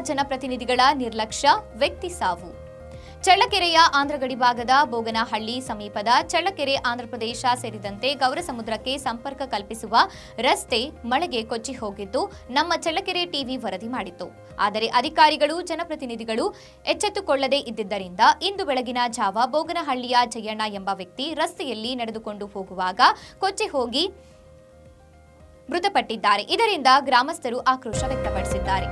ಜನಪ್ರತಿನಿಧಿಗಳ ನಿರ್ಲಕ್ಷ್ಯ, ವ್ಯಕ್ತಿ ಸಾವು. ಚಳ್ಳಕೆರೆಯ ಆಂಧ್ರಗಡಿ ಭಾಗದ ಬೋಗನಹಳ್ಳಿ ಸಮೀಪದ ಚಳ್ಳಕೆರೆ ಆಂಧ್ರಪ್ರದೇಶ ಸೇರಿದಂತೆ ಗೌರಸಮುದ್ರಕ್ಕೆ ಸಂಪರ್ಕ ಕಲ್ಪಿಸುವ ರಸ್ತೆ ಮಳೆಗೆ ಕೊಚ್ಚಿ ಹೋಗಿದ್ದು ನಮ್ಮ ಚಳ್ಳಕೆರೆ ಟಿವಿ ವರದಿ ಮಾಡಿತ್ತು. ಆದರೆ ಅಧಿಕಾರಿಗಳು, ಜನಪ್ರತಿನಿಧಿಗಳು ಎಚ್ಚೆತ್ತುಕೊಳ್ಳದೇ ಇದ್ದಿದ್ದರಿಂದ ಇಂದು ಬೆಳಗಿನ ಜಾವ ಬೋಗನಹಳ್ಳಿಯ ಜಯಣ್ಣ ಎಂಬ ವ್ಯಕ್ತಿ ರಸ್ತೆಯಲ್ಲಿ ನಡೆದುಕೊಂಡು ಹೋಗುವಾಗ ಕೊಚ್ಚಿ ಹೋಗಿ ಮೃತಪಟ್ಟಿದ್ದಾರೆ. ಇದರಿಂದ ಗ್ರಾಮಸ್ಥರು ಆಕ್ರೋಶ ವ್ಯಕ್ತಪಡಿಸಿದ್ದಾರೆ.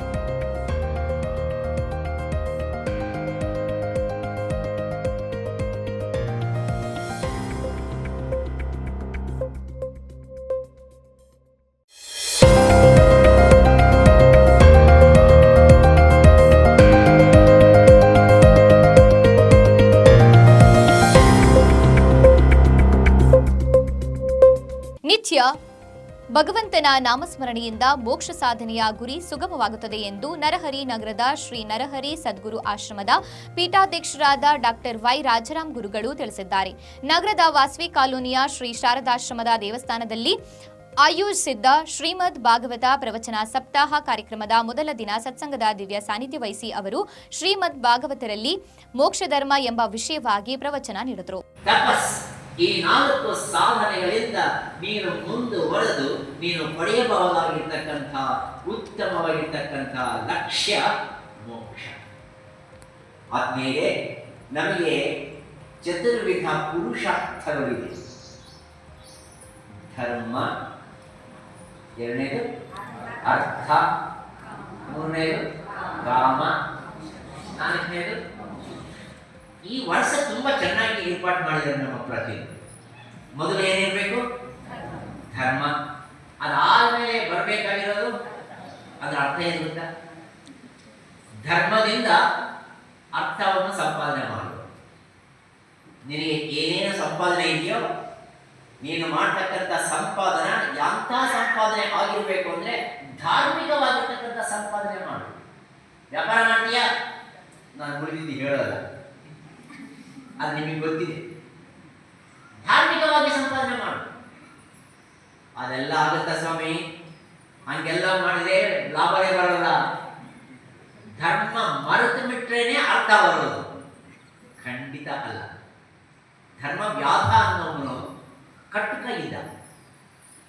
ನಿತ್ಯ ಭಗವಂತನ ನಾಮಸ್ಮರಣೆಯಿಂದ ಮೋಕ್ಷ ಸಾಧನೆಯ ಗುರಿ ಸುಗಮವಾಗುತ್ತದೆ ಎಂದು ನರಹರಿ ನಗರದ ಶ್ರೀ ನರಹರಿ ಸದ್ಗುರು ಆಶ್ರಮದ ಪೀಠಾಧ್ಯಕ್ಷರಾದ ಡಾಕ್ಟರ್ ವೈ ರಾಜಾರಾಮ್ ಗುರುಗಳು ತಿಳಿಸಿದ್ದಾರೆ. ನಗರದ ವಾಸವಿ ಕಾಲೋನಿಯ ಶ್ರೀ ಶಾರದಾಶ್ರಮದ ದೇವಸ್ಥಾನದಲ್ಲಿ ಆಯೋಜಿಸಿದ್ದ ಶ್ರೀಮದ್ ಭಾಗವತ ಪ್ರವಚನ ಸಪ್ತಾಹ ಕಾರ್ಯಕ್ರಮದ ಮೊದಲ ದಿನ ಸತ್ಸಂಗದ ದಿವ್ಯ ಸಾನ್ನಿಧ್ಯ ವಹಿಸಿ ಅವರು ಶ್ರೀಮದ್ ಭಾಗವತರಲ್ಲಿ ಮೋಕ್ಷಧರ್ಮ ಎಂಬ ವಿಷಯವಾಗಿ ಪ್ರವಚನ ನೀಡಿದರು. ಈ 4 ಸಾಧನೆಗಳಿಂದ ನೀನು ಮುಂದುವರೆದು ನೀನು ಪಡೆಯಬಹುದಾಗಿರ್ತಕ್ಕಂಥ ಉತ್ತಮವಾಗಿರ್ತಕ್ಕಂಥ ಲಕ್ಷ್ಯ ಮೋಕ್ಷ. ಆದ್ಮೇಲೆ ನಮಗೆ ಚತುರ್ವಿಧ ಪುರುಷಾರ್ಥಗಳಿವೆ. ಧರ್ಮ, ಎರಡನೇದು ಅರ್ಥ, ಮೂರನೇದು ಕಾಮ, ನಾಲ್ಕನೇದು. ಈ ವರ್ಷ ತುಂಬಾ ಚೆನ್ನಾಗಿ ಏರ್ಪಾಡು ಮಾಡಿದ್ದಾರೆ ನಮ್ಮ ಪ್ರತಿ. ಮೊದಲು ಏನಿರಬೇಕು? ಧರ್ಮ. ಅದಾದ್ಮೇಲೆ ಬರಬೇಕಾಗಿರೋದು ಅದರ ಅರ್ಥ ಏನು ಗೊತ್ತಾ? ಧರ್ಮದಿಂದ ಅರ್ಥವನ್ನು ಸಂಪಾದನೆ ಮಾಡು. ನಿನಗೆ ಏನೇನು ಸಂಪಾದನೆ ಇದೆಯೋ ನೀನು ಮಾಡ್ತಕ್ಕಂಥ ಸಂಪಾದನೆ ಎಂಥ ಸಂಪಾದನೆ ಆಗಿರ್ಬೇಕು ಅಂದ್ರೆ ಧಾರ್ಮಿಕವಾಗಿರ್ತಕ್ಕಂಥ ಸಂಪಾದನೆ ಮಾಡು. ವ್ಯಾಪಾರ ಮಾಡ್ತೀಯಾ? ನಾನು ಉಳಿದಿದ್ದು ಹೇಳೋಲ್ಲ, ಅದು ನಿಮಗೆ ಗೊತ್ತಿದೆ. ಧಾರ್ಮಿಕವಾಗಿ ಸಂಪಾದನೆ ಮಾಡು. ಅದೆಲ್ಲ ಆಗುತ್ತಾ ಸ್ವಾಮಿ? ಹಂಗೆಲ್ಲ ಮಾಡಿದ್ರೆ ಲಾಭವೇ ಬರೋಲ್ಲ. ಧರ್ಮ ಮರೆತು ಬಿಟ್ರೇನೆ ಅರ್ಥ ಬರೋದು? ಖಂಡಿತ ಅಲ್ಲ. ಧರ್ಮ ವ್ಯಾಧ ಅನ್ನೋನು ಕಟುಕ ಇದ್ದ.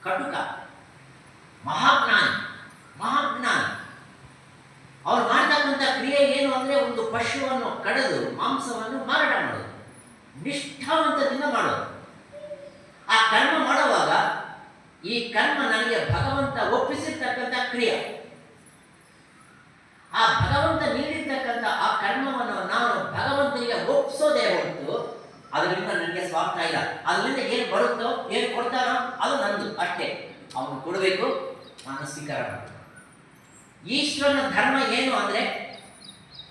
ಕಟುಕ ಮಹಾಜ್ಞಾನಿ. ಅವ್ರು ಮಾಡ್ತಕ್ಕಂಥ ಕ್ರಿಯೆ ಏನು ಅಂದ್ರೆ ಒಂದು ಪಶುವನ್ನು ಕಡಿದು ಮಾಂಸವನ್ನು ಮಾರಾಟ ಮಾಡೋದು, ನಿಷ್ಠಾವಂತದಿಂದ ಮಾಡೋದು. ಆ ಕರ್ಮ ಮಾಡುವಾಗ ಈ ಕರ್ಮ ನನಗೆ ಭಗವಂತ ಒಪ್ಪಿಸಿರ್ತಕ್ಕಂಥ ಕ್ರಿಯೆ. ಆ ಭಗವಂತ ನೀಡಿರ್ತಕ್ಕಂಥ ಆ ಕರ್ಮವನ್ನು ನಾನು ಭಗವಂತನಿಗೆ ಒಪ್ಪಿಸೋದೇ ಹೊರತು ಅದರಿಂದ ನನಗೆ ಸ್ವಾರ್ಥ ಇಲ್ಲ. ಅದರಿಂದ ಏನು ಬರುತ್ತೋ, ಏನು ಕೊಡ್ತಾನೋ ಅದು ನಂದು ಅಷ್ಟೇ. ಅವನು ಕೊಡಬೇಕು, ನಾನು ಸ್ವೀಕಾರ ಮಾಡಬೇಕು. ಈಶ್ವರನ ಧರ್ಮ ಏನು ಅಂದ್ರೆ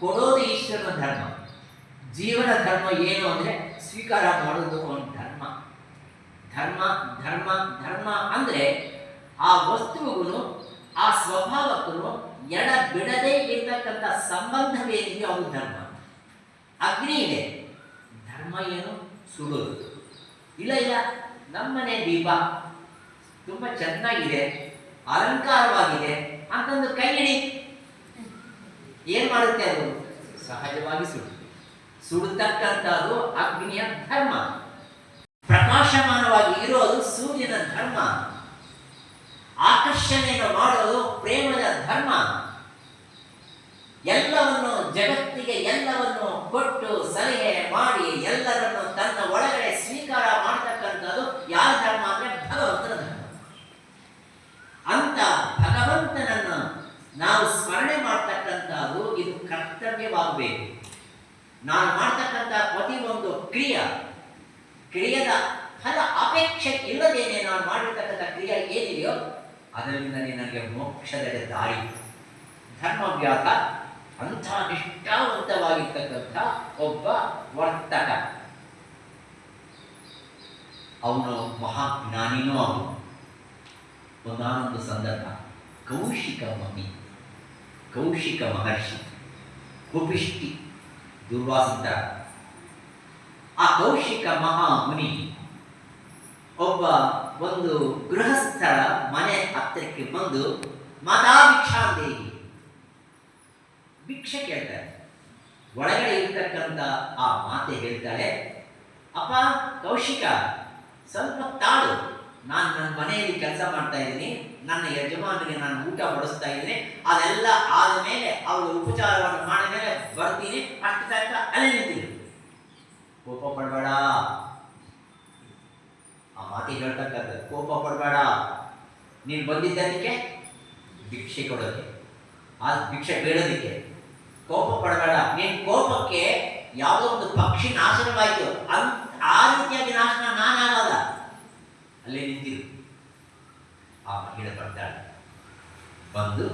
ಕೊಡೋದು ಈಶ್ವರನ ಧರ್ಮ. ಜೀವನ ಧರ್ಮ ಏನು ಅಂದ್ರೆ ಸ್ವೀಕಾರ ಮಾಡೋದು ಒಂದು ಧರ್ಮ. ಧರ್ಮ ಧರ್ಮ ಧರ್ಮ ಅಂದ್ರೆ ಆ ವಸ್ತುವಿಗೂ ಆ ಸ್ವಭಾವಕ್ಕೂ ಎಡ ಬಿಡದೇ ಇರ್ತಕ್ಕಂಥ ಸಂಬಂಧವೇನಿದೆ ಅದು ಧರ್ಮ. ಅಗ್ನಿ ಇದೆ, ಧರ್ಮ ಏನು? ಸುಡೋದು. ಇಲ್ಲ ನಮ್ಮನೆ ದೀಪ ತುಂಬಾ ಚೆನ್ನಾಗಿದೆ, ಅಲಂಕಾರವಾಗಿದೆ ಅಂತಂದು ಕೈ ಹಿಡಿ, ಏನ್ ಮಾಡುತ್ತೆ? ಅದು ಸಹಜವಾಗಿ ಸುಡತಕ್ಕಂಥದ್ದು ಅಗ್ನಿಯ ಧರ್ಮ. ಪ್ರಕಾಶಮಾನವಾಗಿ ಇರೋದು ಸೂರ್ಯನ ಧರ್ಮ. ಆಕರ್ಷಣೆಯನ್ನು ಮಾಡೋದು ಪ್ರೇಮದ ಧರ್ಮ. ಎಲ್ಲವನ್ನು ಜಗತ್ತಿಗೆ ಎಲ್ಲವನ್ನು ಕೊಟ್ಟು ಸಲಹೆ ಮಾಡಿ ಎಲ್ಲರನ್ನು ತನ್ನ ಒಳಗಡೆ ಸ್ವೀಕಾರ ಮಾಡತಕ್ಕಂಥದ್ದು ಯಾರ ಧರ್ಮ ಅಂದ್ರೆ ಭಗವಂತನ ಧರ್ಮ. ಅಂತ ಭಗವಂತನನ್ನು ನಾವು ಸ್ಮರಣೆ ಮಾಡ್ತಕ್ಕಂಥದ್ದು ಇದು ಕರ್ತವ್ಯವಾಗಬೇಕು. ನಾನು ಮಾಡ್ತಕ್ಕಂಥ ಪ್ರತಿಯೊಂದು ಕ್ರಿಯೆಯ ಫಲ ಅಪೇಕ್ಷೆ ಇಲ್ಲದೇನೆ ನಾನು ಮಾಡಿರ್ತಕ್ಕಂಥ ಕ್ರಿಯೆ ಏನಿದೆಯೋ ಅದರಿಂದಲೇ ನನಗೆ ಮೋಕ್ಷದ ದಾರಿ. ಧರ್ಮವ್ಯಾಸ ಅಂಥ ನಿಷ್ಠಾವಂತವಾಗಿರ್ತಕ್ಕಂಥ ಒಬ್ಬ ವರ್ತಕ. ಅವನು ಮಹಾಜ್ಞಾನಿನೂ ಅವನು. ಒಂದಾನೊಂದು ಸಂದರ್ಭ ಕೌಶಿಕ ಮಹರ್ಷಿ, ಕುಪಿಷ್ಟಿ ದುರ್ವಾಸಂತ. ಆ ಕೌಶಿಕ ಮಹಾಮುನಿ ಒಂದು ಗೃಹಸ್ಥರ ಮನೆ ಹತ್ತಿರಕ್ಕೆ ಬಂದು ಮಾತಾ ಭಿಕ್ಷಾಂದೇಹಿ, ಭಿಕ್ಷೆ ಕೇಳ್ತಾರೆ. ಒಳಗಡೆ ಇರ್ತಕ್ಕಂಥ ಆ ಮಾತೆ ಹೇಳ್ತಾಳೆ, ಅಪ್ಪ ಕೌಶಿಕ, ಸ್ವಲ್ಪ ತಾಳು, ನಾನು ನನ್ನ ಮನೆಯಲ್ಲಿ ಕೆಲಸ ಮಾಡ್ತಾ ಇದ್ದೀನಿ, ನನ್ನ ಯಜಮಾನಿಗೆ ನಾನು ಊಟ ಬಡಿಸ್ತಾ ಇದ್ದೀನಿ, ಅದೆಲ್ಲ ಆದ ಮೇಲೆ ಅವಳು ಉಪಚಾರವನ್ನು ಮಾಡಿದ ಮೇಲೆ ಬರ್ತೀನಿ, ಅಷ್ಟು ತನಕ ಅಲ್ಲೇ ನಿಂತೀನಿ, ಕೋಪ ಪಡಬೇಡ. ಆ ಮಾತಿಗೆ ಹೇಳ್ತಕ್ಕಂಥದ್ದು, ಕೋಪ ಪಡಬೇಡ, ನೀನು ಬಂದಿದ್ದಕ್ಕೆ ಭಿಕ್ಷೆ ಕೊಡೋದಕ್ಕೆ, ಆ ಭಿಕ್ಷೆ ಬೇಡೋದಕ್ಕೆ ಕೋಪ ಪಡಬೇಡ. ನೀನು ಕೋಪಕ್ಕೆ ಯಾವುದೋ ಒಂದು ಪಕ್ಷಿ ನಾಶನವಾಯಿತು, ಆ ರೀತಿಯಾಗಿ ನಾಶನ ನಾನಾಗಲ್ಲ, ಅಲ್ಲೇ ನಿಂತಿರು. ಆ ಮಹಿಳೆ ಬರ್ತಾಳೆ, ಬಂದು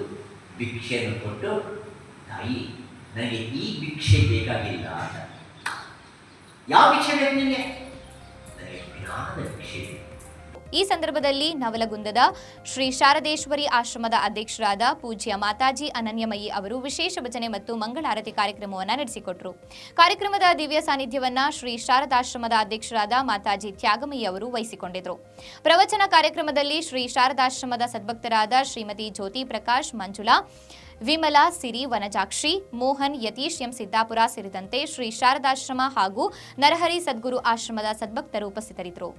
ಭಿಕ್ಷೆಯನ್ನು ಕೊಟ್ಟು, ತಾಯಿ ನನಗೆ ಈ ಭಿಕ್ಷೆ ಬೇಕಾಗಿಲ್ಲ ಅಂತ. ಯಾವ ಭಿಕ್ಷೆ ಬೇಕು ನಿಮಗೆ? ನನಗೆ ಜ್ಞಾನದ ಭಿಕ್ಷೆ ಬೇಕು. ಈ ಸಂದರ್ಭದಲ್ಲಿ ನವಲಗುಂದದ ಶ್ರೀ ಶಾರದೇಶ್ವರಿ ಆಶ್ರಮದ ಅಧ್ಯಕ್ಷರಾದ ಪೂಜ್ಯ ಮಾತಾಜಿ ಅನನ್ಯಮಯಿ ಅವರು ವಿಶೇಷ ಭಜನೆ ಮತ್ತು ಮಂಗಳಾರತಿ ಕಾರ್ಯಕ್ರಮವನ್ನು ನಡೆಸಿಕೊಟ್ಟರು. ಕಾರ್ಯಕ್ರಮದ ದಿವ್ಯ ಸಾನ್ನಿಧ್ಯವನ್ನ ಶ್ರೀ ಶಾರದಾಶ್ರಮದ ಅಧ್ಯಕ್ಷರಾದ ಮಾತಾಜಿ ತ್ಯಾಗಮಯಿ ಅವರು ವಹಿಸಿಕೊಂಡಿದ್ದರು. ಪ್ರವಚನ ಕಾರ್ಯಕ್ರಮದಲ್ಲಿ ಶ್ರೀ ಶಾರದಾಶ್ರಮದ ಸದ್ಭಕ್ತರಾದ ಶ್ರೀಮತಿ ಜ್ಯೋತಿ ಪ್ರಕಾಶ್, ಮಂಜುಳಾ, ವಿಮಲಾ, ಸಿರಿ, ವನಜಾಕ್ಷಿ, ಮೋಹನ್, ಯತೀಶ್ ಎಂ ಸಿದ್ದಾಪುರ ಸೇರಿದಂತೆ ಶ್ರೀ ಶಾರದಾಶ್ರಮ ಹಾಗೂ ನರಹರಿ ಸದ್ಗುರು ಆಶ್ರಮದ ಸದ್ಭಕ್ತರು ಉಪಸ್ಥಿತರಿದ್ದರು.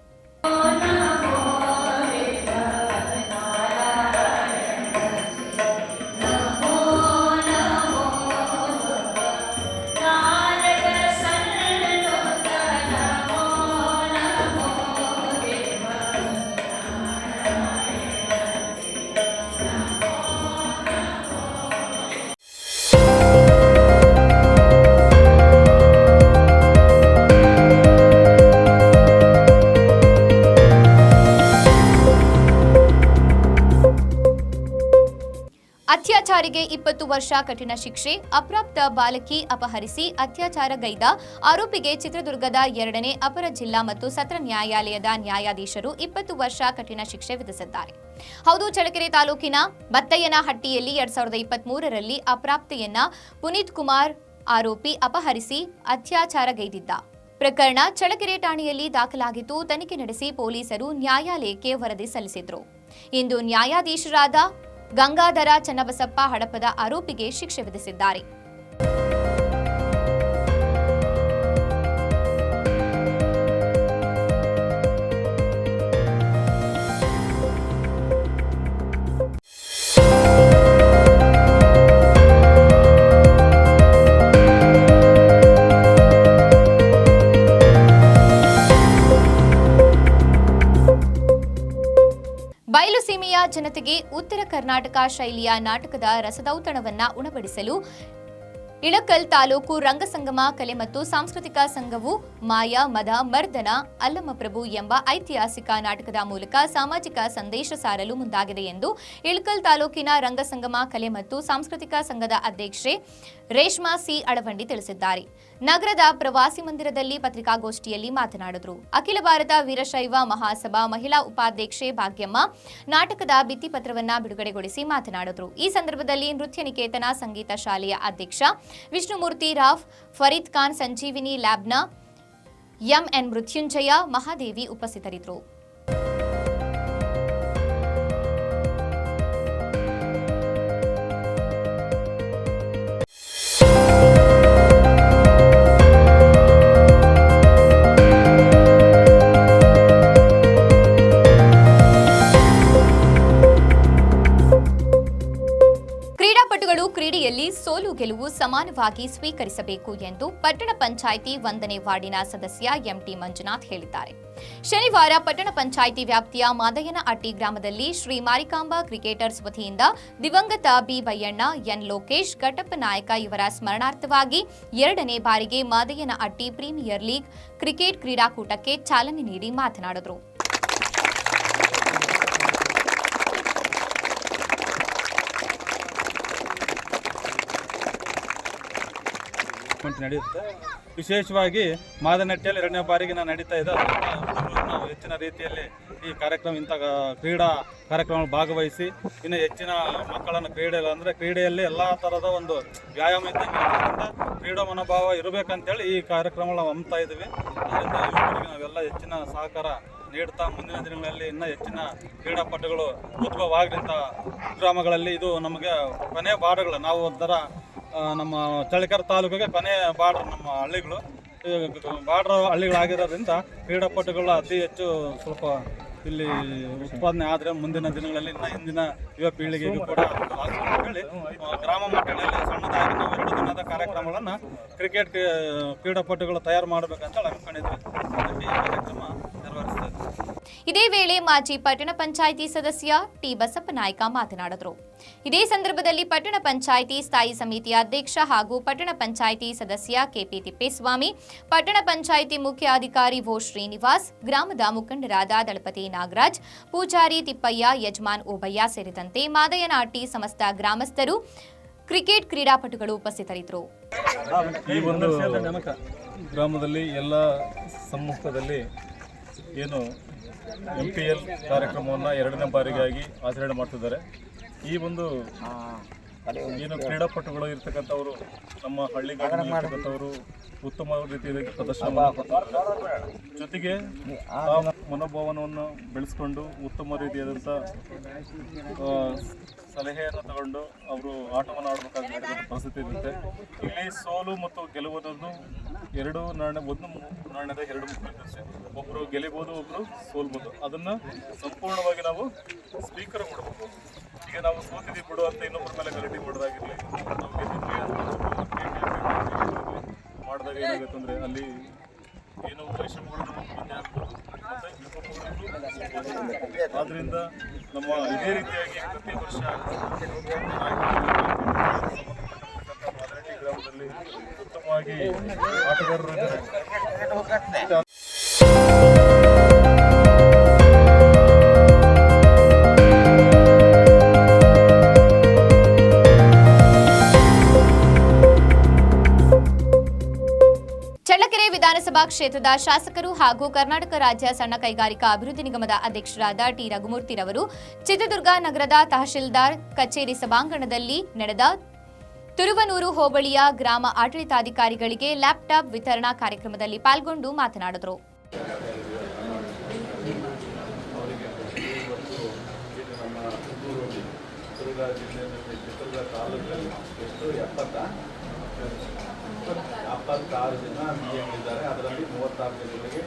ಅತ್ಯಾಚಾರಿಗೆ 20 ವರ್ಷ ಕಠಿಣ ಶಿಕ್ಷೆ. ಅಪ್ರಾಪ್ತ ಬಾಲಕಿ ಅಪಹರಿಸಿ ಅತ್ಯಾಚಾರಗೈದ ಆರೋಪಿಗೆ ಚಿತ್ರದುರ್ಗದ 2ನೇ ಅಪರ ಜಿಲ್ಲಾ ಮತ್ತು ಸತ್ರ ನ್ಯಾಯಾಲಯದ ನ್ಯಾಯಾಧೀಶರು 20 ವರ್ಷ ಕಠಿಣ ಶಿಕ್ಷೆ ವಿಧಿಸಿದ್ದಾರೆ. ಹೌದು, ಚಳ್ಳಕೆರೆ ತಾಲೂಕಿನ ಬತ್ತಯ್ಯನಹಟ್ಟಿಯಲ್ಲಿ 2023ರಲ್ಲಿ ಅಪ್ರಾಪ್ತೆಯನ್ನ ಪುನೀತ್ ಕುಮಾರ್ ಆರೋಪಿ ಅಪಹರಿಸಿ ಅತ್ಯಾಚಾರಗೈದಿದ್ದ ಪ್ರಕರಣ ಚಳ್ಳಕೆರೆ ಠಾಣೆಯಲ್ಲಿ ದಾಖಲಾಗಿದ್ದು, ತನಿಖೆ ನಡೆಸಿ ಪೊಲೀಸರು ನ್ಯಾಯಾಲಯಕ್ಕೆ ವರದಿ ಸಲ್ಲಿಸಿದ್ರು. ಇಂದು ನ್ಯಾಯಾಧೀಶರಾದ ಗಂಗಾಧರ ಚನ್ನಬಸಪ್ಪ ಹಡಪದ ಆರೋಪಿಗೆ ಶಿಕ್ಷೆ ವಿಧಿಸಿದ್ದಾರೆ. ಬಯಲುಸೀಮೆಯ ಜನತೆಗೆ ಉತ್ತರ ಕರ್ನಾಟಕ ಶೈಲಿಯ ನಾಟಕದ ರಸದೌತಣವನ್ನ ಉಣಬಡಿಸಲು ಇಳಕಲ್ ತಾಲೂಕು ರಂಗಸಂಗಮ ಕಲೆ ಮತ್ತು ಸಾಂಸ್ಕೃತಿಕ ಸಂಘವು ಮಾಯಾ, ಮದ, ಮರ್ದನ, ಅಲ್ಲಮಪ್ರಭು ಎಂಬ ಐತಿಹಾಸಿಕ ನಾಟಕದ ಮೂಲಕ ಸಾಮಾಜಿಕ ಸಂದೇಶ ಸಾರಲು ಮುಂದಾಗಿದೆ ಎಂದು ಇಳಕಲ್ ತಾಲೂಕಿನ ರಂಗಸಂಗಮ ಕಲೆ ಮತ್ತು ಸಾಂಸ್ಕೃತಿಕ ಸಂಘದ ಅಧ್ಯಕ್ಷೆ ರೇಷ್ಮಾ ಸಿ ಅಳವಂಡಿ ತಿಳಿಸಿದ್ದಾರೆ. ನಗರದ ಪ್ರವಾಸಿ ಮಂದಿರದಲ್ಲಿ ಪತ್ರಿಕಾಗೋಷ್ಠಿಯಲ್ಲಿ ಮಾತನಾಡಿದರು. ಅಖಿಲ ಭಾರತ ವೀರಶೈವ ಮಹಾಸಭಾ ಮಹಿಳಾ ಉಪಾಧ್ಯಕ್ಷೆ ಭಾಗ್ಯಮ್ಮ ನಾಟಕದ ಭಿತ್ತಿಪತ್ರವನ್ನ ಬಿಡುಗಡೆಗೊಳಿಸಿ ಮಾತನಾಡಿದರು. ಈ ಸಂದರ್ಭದಲ್ಲಿ ನೃತ್ಯ ನಿಕೇತನ ಸಂಗೀತ ಶಾಲೆಯ ಅಧ್ಯಕ್ಷ ವಿಷ್ಣುಮೂರ್ತಿ ರಾವ್, ಫರೀದ್ ಖಾನ್, ಸಂಜೀವಿನಿ ಲ್ಯಾಬ್ನ ಎಂಎನ್ ಮೃತ್ಯುಂಜಯ, ಮಹಾದೇವಿ ಉಪಸ್ಥಿತರಿದ್ದರು. ಕ್ರೀಡೆಯಲ್ಲಿ ಸೋಲು ಗೆಲುವು ಸಮಾನವಾಗಿ ಸ್ವೀಕರಿಸಬೇಕು ಎಂದು ಪಟ್ಟಣ ಪಂಚಾಯಿತಿ 1ನೇ ವಾರ್ಡಿನ ಸದಸ್ಯ ಎಂಟಿ ಮಂಜುನಾಥ್ ಹೇಳಿದ್ದಾರೆ. ಶನಿವಾರ ಪಟ್ಟಣ ಪಂಚಾಯಿತಿ ವ್ಯಾಪ್ತಿಯ ಮಾದಯ್ಯನಹಟ್ಟಿ ಗ್ರಾಮದಲ್ಲಿ ಶ್ರೀ ಮಾರಿಕಾಂಬಾ ಕ್ರಿಕೆಟರ್ಸ್ ವತಿಯಿಂದ ದಿವಂಗತ ಬಿ ಬಯ್ಯಣ್ಣ, ಎನ್ ಲೋಕೇಶ್, ಘಟಪ್ಪ ನಾಯಕ ಇವರ ಸ್ಮರಣಾರ್ಥವಾಗಿ 2ನೇ ಬಾರಿಗೆ ಮಾದಯ್ಯನಹಟ್ಟಿ ಪ್ರೀಮಿಯರ್ ಲೀಗ್ ಕ್ರಿಕೆಟ್ ಕ್ರೀಡಾಕೂಟಕ್ಕೆ ಚಾಲನೆ ನೀಡಿ ಮಾತನಾಡಿದರು. ನಡೆಯುತ್ತೆ. ವಿಶೇಷವಾಗಿ ಮಾದನಹಟ್ಟಿಯಲ್ಲಿ 2ನೇ ಬಾರಿಗೆ ನಡೀತಾ ಇದೆ. ನಾವು ಹೆಚ್ಚಿನ ರೀತಿಯಲ್ಲಿ ಈ ಕಾರ್ಯಕ್ರಮ ಇಂಥ ಕ್ರೀಡಾ ಕಾರ್ಯಕ್ರಮ ಭಾಗವಹಿಸಿ ಇನ್ನು ಹೆಚ್ಚಿನ ಮಕ್ಕಳನ್ನು ಕ್ರೀಡೆಯಲ್ಲಿ ಎಲ್ಲ ಥರದ ಒಂದು ವ್ಯಾಯಾಮ ಇದ್ದಂಗೆ ಕ್ರೀಡಾ ಮನೋಭಾವ ಇರಬೇಕಂತೇಳಿ ಈ ಕಾರ್ಯಕ್ರಮ ಹಮ್ತಾ ಇದ್ದೀವಿ. ಅದರಿಂದ ಯುವಕರಿಗೆ ನಾವೆಲ್ಲ ಹೆಚ್ಚಿನ ಸಹಕಾರ ನೀಡ್ತಾ ಮುಂದಿನ ದಿನಗಳಲ್ಲಿ ಇನ್ನೂ ಹೆಚ್ಚಿನ ಕ್ರೀಡಾಪಟುಗಳು ಉದ್ಭವ ಆಗಲಿಂಥ ಗ್ರಾಮಗಳಲ್ಲಿ ಇದು ನಮಗೆ ಕೊನೆಯ ವಾರ್ಡ್ಗಳು ನಾವು ಒಂಥರ ನಮ್ಮ ಚಳ್ಳಕೆರೆ ತಾಲೂಕಿಗೆ ಕೊನೆ ಬಾರ್ಡರ್ ನಮ್ಮ ಹಳ್ಳಿಗಳು. ಬಾರ್ಡರ್ ಹಳ್ಳಿಗಳಾಗಿರೋದ್ರಿಂದ ಕ್ರೀಡಾಪಟುಗಳು ಅತಿ ಹೆಚ್ಚು ಸ್ವಲ್ಪ ಇಲ್ಲಿ ಉತ್ಪಾದನೆ ಆದರೆ ಮುಂದಿನ ದಿನಗಳಲ್ಲಿ ಹಿಂದಿನ ಯುವ ಪೀಳಿಗೆಗೂ ಕೂಡ ಹೇಳಿ ಗ್ರಾಮ ಮಟ್ಟದಲ್ಲಿ ಸಣ್ಣದಾಗಿ ನಾವು 2 ದಿನದ ಕಾರ್ಯಕ್ರಮಗಳನ್ನು ಕ್ರಿಕೆಟ್ ಕ್ರೀಡಾಪಟುಗಳು ತಯಾರು ಮಾಡಬೇಕಂತ ಅನ್ಕೊಂಡಿದ್ವಿ. ಅದಕ್ಕೆ ಈ ಕಾರ್ಯಕ್ರಮ ನೆರವೇರಿಸ್ತಾ ಇದ್ದೀವಿ. ಇದೇ ವೇಳೆ ಮಾಜಿ ಪಟ್ಟಣ ಪಂಚಾಯಿತಿ ಸದಸ್ಯ ಟಿ ಬಸಪ್ಪನಾಯ್ಕ ಮಾತನಾಡಿದರು. ಇದೇ ಸಂದರ್ಭದಲ್ಲಿ ಪಟ್ಟಣ ಪಂಚಾಯಿತಿ ಸ್ಥಾಯಿ ಸಮಿತಿಯ ಅಧ್ಯಕ್ಷ ಹಾಗೂ ಪಟ್ಟಣ ಪಂಚಾಯಿತಿ ಸದಸ್ಯ ಕೆಪಿ ತಿಪ್ಪೇಸ್ವಾಮಿ, ಪಟ್ಟಣ ಪಂಚಾಯಿತಿ ಮುಖ್ಯಾಧಿಕಾರಿ ಒ ಶ್ರೀನಿವಾಸ್, ಗ್ರಾಮದ ಮುಖಂಡರಾದ ದಳಪತಿ ನಾಗರಾಜ್, ಪೂಜಾರಿ ತಿಪ್ಪಯ್ಯ, ಯಜಮಾನ್ ಓಬಯ್ಯ ಸೇರಿದಂತೆ ಮಾದಯನಾಟಿ ಸಮಸ್ತ ಗ್ರಾಮಸ್ಥರು, ಕ್ರಿಕೆಟ್ ಕ್ರೀಡಾಪಟುಗಳು ಉಪಸ್ಥಿತರಿದ್ದರು. ಈ ಒಂದು ಗ್ರಾಮದಲ್ಲಿ ಎಲ್ಲ ಸಮ್ಮುಖದಲ್ಲಿ ಏನು MPL ಕಾರ್ಯಕ್ರಮವನ್ನು 2ನೇ ಬಾರಿಗಾಗಿ ಆಚರಣೆ ಮಾಡ್ತಿದ್ದಾರೆ. ಈ ಒಂದು ಏನು ಕ್ರೀಡಾಪಟುಗಳು ಇರ್ತಕ್ಕಂಥವರು ನಮ್ಮ ಹಳ್ಳಿಗಾಡಿನಲ್ಲಿ ಇರ್ತಕ್ಕಂಥವರು ಉತ್ತಮ ರೀತಿಯಲ್ಲಿ ಪ್ರದರ್ಶನ ಮಾಡ್ತಾರೆ. ಜೊತೆಗೆ ಆ ಮನೋಭಾವನವನ್ನು ಬೆಳೆಸ್ಕೊಂಡು ಉತ್ತಮ ರೀತಿಯಾದಂಥ ಸಲಹೆಯನ್ನು ತಗೊಂಡು ಅವರು ಆಟವನ್ನು ಆಡಬೇಕಾಗಿರ್ತಕ್ಕಂಥ ಪರಿಸ್ಥಿತಿ ಇರುತ್ತೆ. ಇಲ್ಲಿ ಸೋಲು ಮತ್ತು ಗೆಲುವುದನ್ನು ಒಂದು ನಾಣ್ಯದ 2 ಮುಖ. ಒಬ್ಬರು ಗೆಲ್ಲಬಹುದು, ಒಬ್ಬರು ಸೋಲ್ಬೋದು. ಅದನ್ನು ಸಂಪೂರ್ಣವಾಗಿ ನಾವು ಸ್ವೀಕಾರ ಮಾಡಬೇಕು. ಈಗ ನಾವು ಸೋತಿದ್ದೀವಿ ಬಿಡು ಅಂತ ಇನ್ನೊಬ್ಬರ ಮೇಲೆ ಗಲಾಟೆ ಮಾಡೋದಾಗಿರಲಿ, ನಾವು ಗೆದ್ದಿದ್ವಿ ಮಾಡಿದಾಗ ಏನಾಗುತ್ತೆ ಅಂದರೆ ಅಲ್ಲಿ ಏನೋ ವೈಷಮ್ಯಗಳು ಬಂದೇ ಆಗ್ಬೋದು. ಆದ್ದರಿಂದ ನಮ್ಮ ಇದೇ ರೀತಿಯಾಗಿ ಪ್ರತಿ ವರ್ಷ ಮಾದರಟ್ಟಿ ಗ್ರಾಮದಲ್ಲಿ ಉತ್ತಮವಾಗಿ ಆಟಗಾರರು ಇದ್ದಾರೆ. ಚಳ್ಳಕೆರೆ ವಿಧಾನಸಭಾ ಕ್ಷೇತ್ರದ ಶಾಸಕರು ಹಾಗೂ ಕರ್ನಾಟಕ ರಾಜ್ಯ ಸಣ್ಣ ಕೈಗಾರಿಕಾ ಅಭಿವೃದ್ಧಿ ನಿಗಮದ ಅಧ್ಯಕ್ಷರಾದ ಟಿ ರಘುಮೂರ್ತಿರವರು ಚಿತ್ರದುರ್ಗ ನಗರದ ತಹಶೀಲ್ದಾರ್ ಕಚೇರಿ ಸಭಾಂಗಣದಲ್ಲಿ ನಡೆದ ತುರುವನೂರು ಹೋಬಳಿಯ ಗ್ರಾಮ ಆಡಳಿತಾಧಿಕಾರಿಗಳಿಗೆ ಲ್ಯಾಪ್ಟಾಪ್ ವಿತರಣಾ ಕಾರ್ಯಕ್ರಮದಲ್ಲಿ ಪಾಲ್ಗೊಂಡು ಮಾತನಾಡಿದರು. ಎಪ್ಪತ್ತಾರು ಜನ BMಗಳಿದ್ದಾರೆ. ಅದರಲ್ಲಿ 36 ಜನಗಳಿಗೆ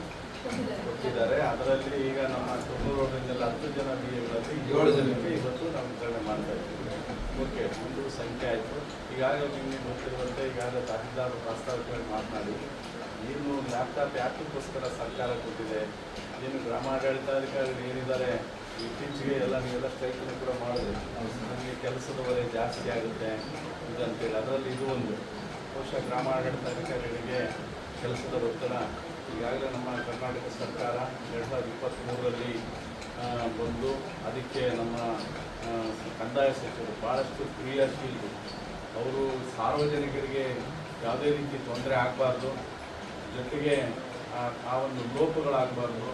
ಕೊಟ್ಟಿದ್ದಾರೆ. ಅದರಲ್ಲಿ ಈಗ ನಮ್ಮ ತುಮಕೂರಿನಲ್ಲಿ 10 ಜನ BMಗಳಲ್ಲಿ 7 ಜನಕ್ಕೆ ಇವತ್ತು ನಾವು ವಿತರಣೆ ಮಾಡ್ತಾ ಇದ್ದೀವಿ. ಓಕೆ, ಒಂದು ಸಂಖ್ಯೆ ಆಯಿತು. ಈಗಾಗಲೇ ನಿಮಗೆ ಗೊತ್ತಿರುವಂತೆ ಈಗಾಗಲೇ ತಹಸೀಲ್ದಾರ್ ಪ್ರಾಸ್ತಾವಿಕವಾಗಿ ಮಾತನಾಡಿ ಏನು ಲ್ಯಾಪ್ಟಾಪ್ ಯಾತಕ್ಕೋಸ್ಕರ ಸರ್ಕಾರ ಕೊಟ್ಟಿದೆ, ಏನು ಗ್ರಾಮಾಡಳಿತಾಧಿಕಾರಿಗಳು ಏನಿದ್ದಾರೆ ಇತ್ತೀಚೆಗೆ ಎಲ್ಲ ನೀವೆಲ್ಲ ಸ್ಟ್ರೈಕನ್ನು ಕೂಡ ಮಾಡಿದ್ರೆ ನಮಗೆ ಕೆಲಸದ ಹೊರೆ ಜಾಸ್ತಿ ಆಗುತ್ತೆ ಇದಂತೇಳಿ. ಅದರಲ್ಲಿ ಇದು ಒಂದು ಬಹುಶಃ ಗ್ರಾಮಾಡಳಿತಾಧಿಕಾರಿಗಳಿಗೆ ಕೆಲಸದ ಒತ್ತಡ ಈಗಾಗಲೇ ನಮ್ಮ ಕರ್ನಾಟಕ ಸರ್ಕಾರ 2023ರಲ್ಲಿ ಬಂದು ಅದಕ್ಕೆ ನಮ್ಮ ಕಂದಾಯ ಸಚಿವರು ಭಾಳಷ್ಟು ಕ್ರಿಯಾಶೀಲರು. ಅವರು ಸಾರ್ವಜನಿಕರಿಗೆ ಯಾವುದೇ ರೀತಿ ತೊಂದರೆ ಆಗಬಾರ್ದು, ಜೊತೆಗೆ ಆ ಒಂದು ಲೋಪಗಳಾಗಬಾರ್ದು.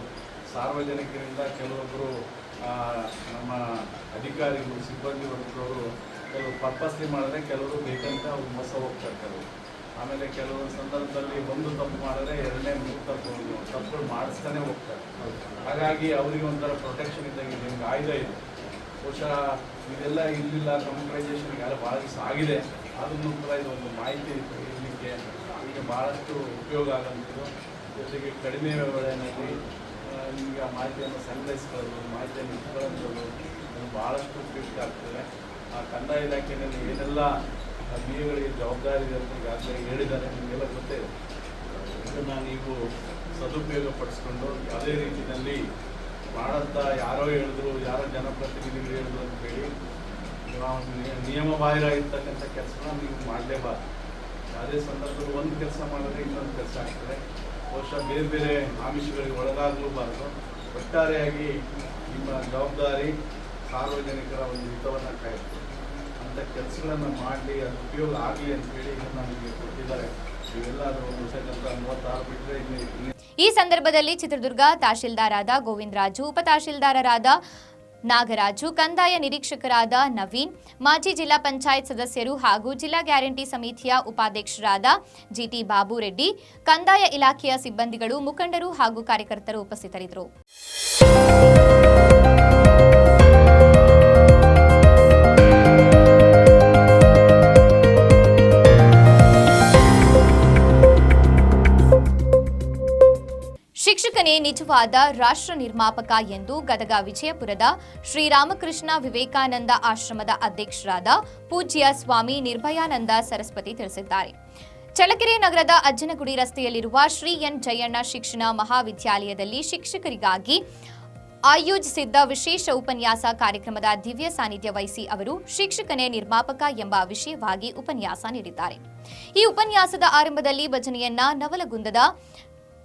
ಸಾರ್ವಜನಿಕರಿಂದ ಕೆಲವೊಬ್ಬರು ನಮ್ಮ ಅಧಿಕಾರಿಗಳು ಸಿಬ್ಬಂದಿ ವರ್ಗದವರು ಕೆಲವರು ಪರ್ಪಸ್ಲಿ ಮಾಡಿದ್ರೆ ಕೆಲವರು ಬೇಕಂತ ಅವ್ರು ಮೋಸ ಹೋಗ್ತಾ ಇರ್ತಾರೆ. ಆಮೇಲೆ ಕೆಲವೊಂದು ಸಂದರ್ಭದಲ್ಲಿ ಒಂದು ತಪ್ಪು ಮಾಡಿದ್ರೆ 2ನೇ 3 ತಪ್ಪುಗಳು ಮಾಡಿಸ್ತಾನೆ ಹೋಗ್ತಾರೆ. ಹಾಗಾಗಿ ಅವರಿಗೆ ಒಂಥರ ಪ್ರೊಟೆಕ್ಷನ್ ಇದ್ದಂಗೆ ನಿಮ್ಗೆ ಆಯುಧ ಇದೆ. ಬಹುಶಃ ಇದೆಲ್ಲ ಇಲ್ಲಿಲ್ಲ, ಕಂಪ್ಯೂಟರೈಸೇಷನ್ಗೆ ಎಲ್ಲ ಭಾಳ ದಿವಸ ಆಗಿದೆ. ಅದನ್ನು ಕೂಡ ಇದೊಂದು ಮಾಹಿತಿ ಇರಲಿಕ್ಕೆ ಈಗ ಭಾಳಷ್ಟು ಉಪಯೋಗ ಆಗೋಂಥದ್ದು. ಜೊತೆಗೆ ಕಡಿಮೆ ವೇಳೆಯಲ್ಲಿ ನಿಮಗೆ ಆ ಮಾಹಿತಿಯನ್ನು ಸಂಗ್ರಹಿಸ್ಕೊಳ್ಳೋದು, ಮಾಹಿತಿಯನ್ನು ಇಟ್ಕೊಳ್ಳೋದು ಭಾಳಷ್ಟು ಉಪಯುಕ್ತ ಆಗ್ತದೆ. ಆ ಕಂದಾಯ ಇಲಾಖೆಯಲ್ಲಿ ಏನೆಲ್ಲ BAಗಳಿಗೆ ಜವಾಬ್ದಾರಿ ಇದೆ ಅಂತ ಈಗಾಗಲೇ ಹೇಳಿದ್ದಾರೆ, ನಿಮಗೆಲ್ಲ ಗೊತ್ತೇ ಇದೆ. ಇದನ್ನು ನೀವು ಸದುಪಯೋಗ ಪಡಿಸ್ಕೊಂಡು ಯಾವುದೇ ರೀತಿಯಲ್ಲಿ ಮಾಡಂತ ಯಾರೋ ಹೇಳಿದ್ರು, ಯಾರೋ ಜನಪ್ರತಿನಿಧಿಗಳು ಹೇಳಿದ್ರು ಅಂತೇಳಿ ನಿಯಮ ಬಾಹಿರ ಇರ್ತಕ್ಕಂಥ ಕೆಲಸನ ನೀವು ಮಾಡಲೇಬಾರ್ದು. ಯಾವುದೇ ಸಂದರ್ಭದಲ್ಲಿ ಒಂದು ಕೆಲಸ ಮಾಡಿದ್ರೆ ಇನ್ನೊಂದು ಕೆಲಸ ಆಗ್ತದೆ. ಬಹುಶಃ ಬೇರೆ ಬೇರೆ ಆಮಿಷಗಳಿಗೆ ಒಳಗಾಗಲೂಬಾರ್ದು. ಒಟ್ಟಾರೆಯಾಗಿ ನಿಮ್ಮ ಜವಾಬ್ದಾರಿ ಸಾರ್ವಜನಿಕರ ಒಂದು ಹಿತವನ್ನು ಕಾಯ್ತು ಅಂಥ ಕೆಲಸಗಳನ್ನು ಮಾಡಲಿ, ಅದು ಉಪಯೋಗ ಆಗಲಿ ಅಂತೇಳಿ ಇದನ್ನು ನಮಗೆ ಕೊಟ್ಟಿದ್ದಾರೆ. ಇವೆಲ್ಲ ಅದು ಒಂದು 36 ಬಿಟ್ಟರೆ ಇನ್ನು. ಈ ಸಂದರ್ಭದಲ್ಲಿ ಚಿತ್ರದುರ್ಗ ತಹಶೀಲ್ದಾರಾದ ಗೋವಿಂದರಾಜು, ಉಪ ತಹಶೀಲ್ದಾರರಾದ ನಾಗರಾಜು, ಕಂದಾಯ ನಿರೀಕ್ಷಕರಾದ ನವೀನ್, ಮಾಜಿ ಜಿಲ್ಲಾ ಪಂಚಾಯತ್ ಸದಸ್ಯರು ಹಾಗೂ ಜಿಲ್ಲಾ ಗ್ಯಾರಂಟಿ ಸಮಿತಿಯ ಉಪಾಧ್ಯಕ್ಷರಾದ GT ಬಾಬು ರೆಡ್ಡಿ, ಕಂದಾಯ ಇಲಾಖೆಯ ಸಿಬ್ಬಂದಿಗಳು, ಮುಖಂಡರು ಹಾಗೂ ಕಾರ್ಯಕರ್ತರು ಉಪಸ್ಥಿತರಿದ್ದರು. ಶಿಕ್ಷಕನೇ ನಿಜವಾದ ರಾಷ್ಟ್ರ ನಿರ್ಮಾಪಕ ಎಂದು ಗದಗ ವಿಜಯಪುರದ ಶ್ರೀರಾಮಕೃಷ್ಣ ವಿವೇಕಾನಂದ ಆಶ್ರಮದ ಅಧ್ಯಕ್ಷರಾದ ಪೂಜ್ಯ ಸ್ವಾಮಿ ನಿರ್ಭಯಾನಂದ ಸರಸ್ವತಿ ತಿಳಿಸಿದ್ದಾರೆ. ಚಳ್ಳಕೆರೆ ನಗರದ ಅಜ್ಜನಗುಡಿ ರಸ್ತೆಯಲ್ಲಿರುವ ಶ್ರೀ ಎನ್ ಜಯಣ್ಣ ಶಿಕ್ಷಣ ಮಹಾವಿದ್ಯಾಲಯದಲ್ಲಿ ಶಿಕ್ಷಕರಿಗಾಗಿ ಆಯೋಜಿಸಿದ್ದ ವಿಶೇಷ ಉಪನ್ಯಾಸ ಕಾರ್ಯಕ್ರಮದ ದಿವ್ಯ ಸಾನ್ನಿಧ್ಯ ವಹಿಸಿ ಅವರು ಶಿಕ್ಷಕನೇ ನಿರ್ಮಾಪಕ ಎಂಬ ವಿಷಯವಾಗಿ ಉಪನ್ಯಾಸ ನೀಡಿದ್ದಾರೆ. ಈ ಉಪನ್ಯಾಸದ ಆರಂಭದಲ್ಲಿ ಭಜನೆಯನ್ನ ನವಲಗುಂದದ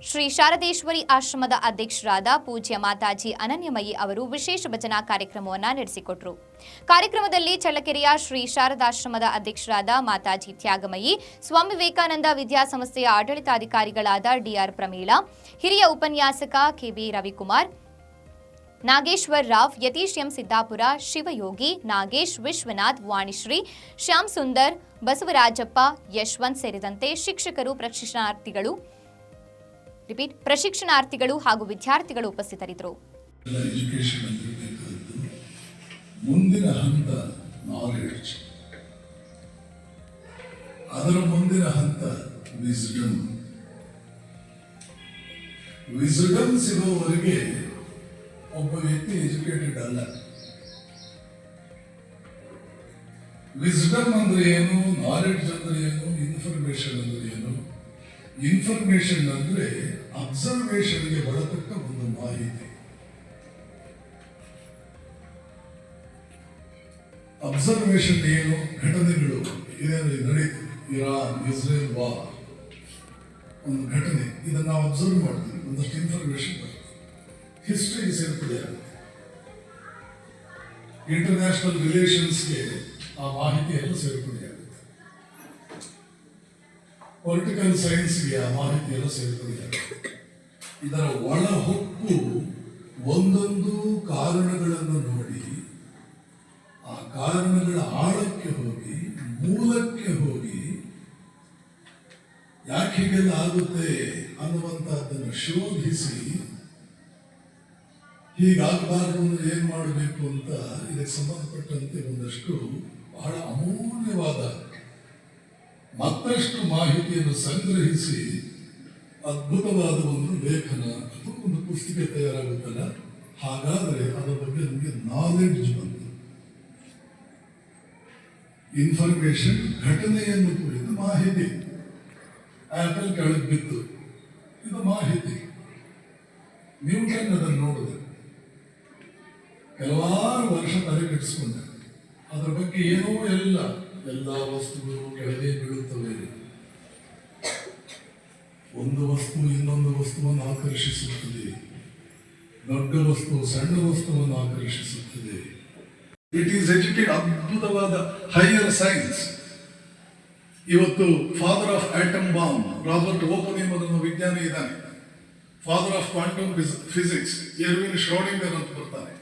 ಶ್ರೀ ಶಾರದೇಶ್ವರಿ ಆಶ್ರಮದ ಅಧ್ಯಕ್ಷರಾದ ಪೂಜ್ಯ ಮಾತಾಜಿ ಅನನ್ಯಮಯಿ ಅವರು ವಿಶೇಷ ಭಜನಾ ಕಾರ್ಯಕ್ರಮವನ್ನು ನಡೆಸಿಕೊಟ್ಟರು. ಕಾರ್ಯಕ್ರಮದಲ್ಲಿ ಚಳ್ಳಕೆರೆಯ ಶ್ರೀ ಶಾರದಾಶ್ರಮದ ಅಧ್ಯಕ್ಷರಾದ ಮಾತಾಜಿ ತ್ಯಾಗಮಯಿ, ಸ್ವಾಮಿ ವಿವೇಕಾನಂದ ವಿದ್ಯಾಸಂಸ್ಥೆಯ ಆಡಳಿತಾಧಿಕಾರಿಗಳಾದ ಡಿಆರ್ ಪ್ರಮೀಳಾ, ಹಿರಿಯ ಉಪನ್ಯಾಸಕ ಕೆಬಿ ರವಿಕುಮಾರ್, ನಾಗೇಶ್ವರ್ ರಾವ್, ಯತೀಶ್ ಎಂ ಸಿದ್ದಾಪುರ, ಶಿವಯೋಗಿ, ನಾಗೇಶ್, ವಿಶ್ವನಾಥ್, ವಾಣಿಶ್ರೀ, ಶ್ಯಾಮ್ ಸುಂದರ್, ಬಸವರಾಜಪ್ಪ, ಯಶವಂತ್ ಸೇರಿದಂತೆ ಶಿಕ್ಷಕರು, ಪ್ರಶಿಕ್ಷಣಾರ್ಥಿಗಳು ಹಾಗೂ ವಿದ್ಯಾರ್ಥಿಗಳು ಉಪಸ್ಥಿತರಿದ್ದರು. ಮುಂದಿನ ಹಂತ ನಾಲೆಡ್ಜ್, ಅದರ ಮುಂದಿನ ಹಂತ ವಿಸ್ಡಮ್. ವಿಸ್ಡಮ್ ಸಿಗೋವರೆಗೆ ಒಬ್ಬ ವ್ಯಕ್ತಿ ಎಜುಕೇಟೆಡ್ ಅಲ್ಲ. ವಿಸ್ಡಮ್ ಅಂದ್ರೆ ಏನು, ನಾಲೆಡ್ಜ್ ಅಂದ್ರೆ ಏನು, ಇನ್ಫಾರ್ಮೇಶನ್ ಅಂದ್ರೆ ಏನು? ಇನ್ಫಾರ್ಮೇಶನ್ ಅಂದ್ರೆ ಅಬ್ಸರ್ವೇಷನ್ಗೆ ಒಳಪಟ್ಟ ಒಂದು ಮಾಹಿತಿ. ಅಬ್ಸರ್ವೇಷನ್ ಏನು? ಘಟನೆಗಳು ಏನೇನು ನಡೀತು, ಇರಾನ್ ಇಸ್ರೇಲ್ ವಾರ್ ಒಂದು ಘಟನೆ, ಇದನ್ನು ನಾವು ಅಬ್ಸರ್ವ್ ಮಾಡ್ತೀವಿ, ಒಂದಷ್ಟು ಇನ್ಫಾರ್ಮೇಶನ್ ಬರ್ತದೆ, ಹಿಸ್ಟ್ರಿ ಸೇರ್ಪಡೆ ಆಗುತ್ತೆ. ಇಂಟರ್ನ್ಯಾಷನಲ್ ರಿಲೇಷನ್ಸ್ಗೆ ಆ ಮಾಹಿತಿ ಎಲ್ಲ ಸೇರ್ಪಡೆ ಆಗುತ್ತೆ. ಪೊಲಿಟಿಕಲ್ ಸೈನ್ಸ್ಗೆ ಆ ಮಾಹಿತಿ ಎಲ್ಲ ಸೇರ್ಪಡೆ ಆಗುತ್ತೆ. ಇದರ ಒಳ ಹೊಕ್ಕು ಒಂದೊಂದು ಕಾರಣಗಳನ್ನು ನೋಡಿ ಆ ಕಾರಣಗಳ ಆಳಕ್ಕೆ ಹೋಗಿ ಮೂಲಕ್ಕೆ ಹೋಗಿ ಯಾಕೆ ಹೀಗೆಲ್ಲ ಆಗುತ್ತೆ ಅನ್ನುವಂತಹದ್ದನ್ನು ಶೋಧಿಸಿ ಹೀಗಾಗಬಾರದು ಅಂದ್ರೆ ಏನ್ ಮಾಡಬೇಕು ಅಂತ ಇದಕ್ಕೆ ಸಂಬಂಧಪಟ್ಟಂತೆ ಒಂದಷ್ಟು ಬಹಳ ಅಮೂಲ್ಯವಾದ ಮತ್ತಷ್ಟು ಮಾಹಿತಿಯನ್ನು ಸಂಗ್ರಹಿಸಿ ಅದ್ಭುತವಾದ ಒಂದು ಲೇಖನ ಅಥವಾ ಒಂದು ಪುಸ್ತಕ ತಯಾರಾಗುತ್ತಲ್ಲ, ಹಾಗಾದರೆ ಅದರ ಬಗ್ಗೆ ನಮಗೆ ನಾಲೆಡ್ಜ್ ಬಂತು. ಇನ್ಫಾರ್ಮೇಶನ್ ಘಟನೆಯನ್ನು ಕುರಿತು ಮಾಹಿತಿ. ಆಪಲ್ ಕೆಳಗೆ ಬಿತ್ತು, ಇದು ಮಾಹಿತಿ. ನ್ಯೂಟನ್ ಅದನ್ನು ನೋಡಿದೆ, ಕೆಲವಾರು ವರ್ಷ ತಲೆ ಕೆಡಿಸ್ಕೊಂಡೆ. ಅದರ ಬಗ್ಗೆ ಏನೋ ಎಲ್ಲ ವಸ್ತುಗಳು ಕೆಳಗೆ ಬೀಳುತ್ತವೆ. ಒಂದು ವಸ್ತು ಇನ್ನೊಂದು ವಸ್ತುವನ್ನು ಆಕರ್ಷಿಸುತ್ತದೆ, ದೊಡ್ಡ ವಸ್ತು ಸಣ್ಣ ವಸ್ತುವನ್ನು ಆಕರ್ಷಿಸುತ್ತದೆ. ಇಟ್ ಈಸ್ ಎಜುಕೇಟ್, ಅದ್ಭುತವಾದ ಹೈಯರ್ ಸೈನ್ಸ್. ಇವತ್ತು father of atom bomb Robert Oppenheimer ಅನ್ನೋ ವಿಜ್ಞಾನಿ ಇದ್ದಾನೆ. Father of quantum physics Erwin Schrodinger ಅಂತ ಬರ್ತಾನೆ.